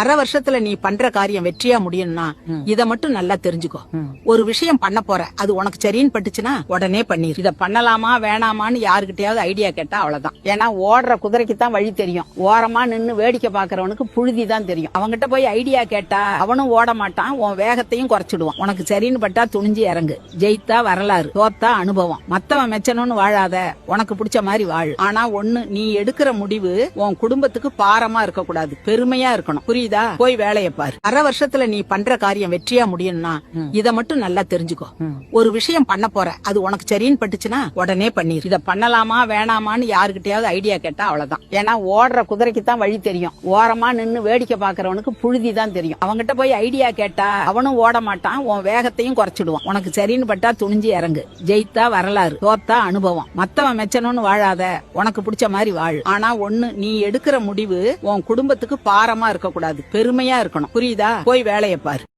அரை வருஷத்துல நீ பண்ற காரியம் வெற்றியா முடியும்னா இத மட்டும் நல்லா தெரிஞ்சுக்கோ. ஒரு விஷயம் பண்ண போற, அது உனக்கு சரின்னு பட்டுச்சுன்னா உடனே பண்ணிரு. இத பண்ணலாமா வேணாமான்னு யாருக்கிட்டயாவது ஐடியா கேட்டா அவ்வளவுதான். ஏன்னா ஓடுற குதிரைக்கு தான் வழி தெரியும், ஓரமா நின்னு வேடிக்கை பாக்குறவனுக்கு புழுதி தான் தெரியும். அவங்கிட்ட போய் ஐடியா கேட்டா அவனும் ஓட மாட்டான், உன் வேகத்தையும் குறைச்சிடுவான். உனக்கு சரின்னு பட்டா துணிஞ்சு இறங்கு. ஜெயித்தா வரலாறு, தோத்தா அனுபவம். மத்தவன் மெச்சணும்னு வாழாத, உனக்கு பிடிச்ச மாதிரி வாழு. ஆனா ஒண்ணு, நீ எடுக்கிற முடிவு உன் குடும்பத்துக்கு பாரமா இருக்க கூடாது, பெருமையா இருக்கணும். புரியுதா? போய் வேலையை பாரு. அரை வருஷத்துல நீ பண்ற காரியம் வெற்றியா முடியும்னா இத மட்டும் நல்லா தெரிஞ்சுக்கோ. ஒரு விஷயம் பண்ண போற, அது உனக்கு சரின்னு பட்டுச்சுன்னா உடனே பண்ணிரு. இத பண்ணலாமா வேணாமான்னு யாருக்கிட்டயாவது ஐடியா கேட்டா அவ்வளவுதான். ஏன்னா ஓடுற குதிரைக்கு தான் வழி தெரியும், ஓரமா நின்னு வேடிக்கை பாக்குறவனுக்கு புழுதி தான் தெரியும். அவங்கிட்ட போய் ஐடியா கேட்டா அவனும் ஓட மாட்டான், உன் வேகத்தையும் குறைச்சிடுவான். உனக்கு சரின்னு பட்டா துணிஞ்சு இறங்கு. ஜெயித்தா வரலாறு, தோத்தா அனுபவம். மத்தவன் மெச்சணும்னு வாழாத, உனக்கு பிடிச்ச மாதிரி வாழு. ஆனா ஒண்ணு, நீ எடுக்கிற முடிவு உன் குடும்பத்துக்கு பாரமா இருக்க கூடாது, பெருமையா இருக்கணும். புரியுதா? போய் வேலையை பாரு.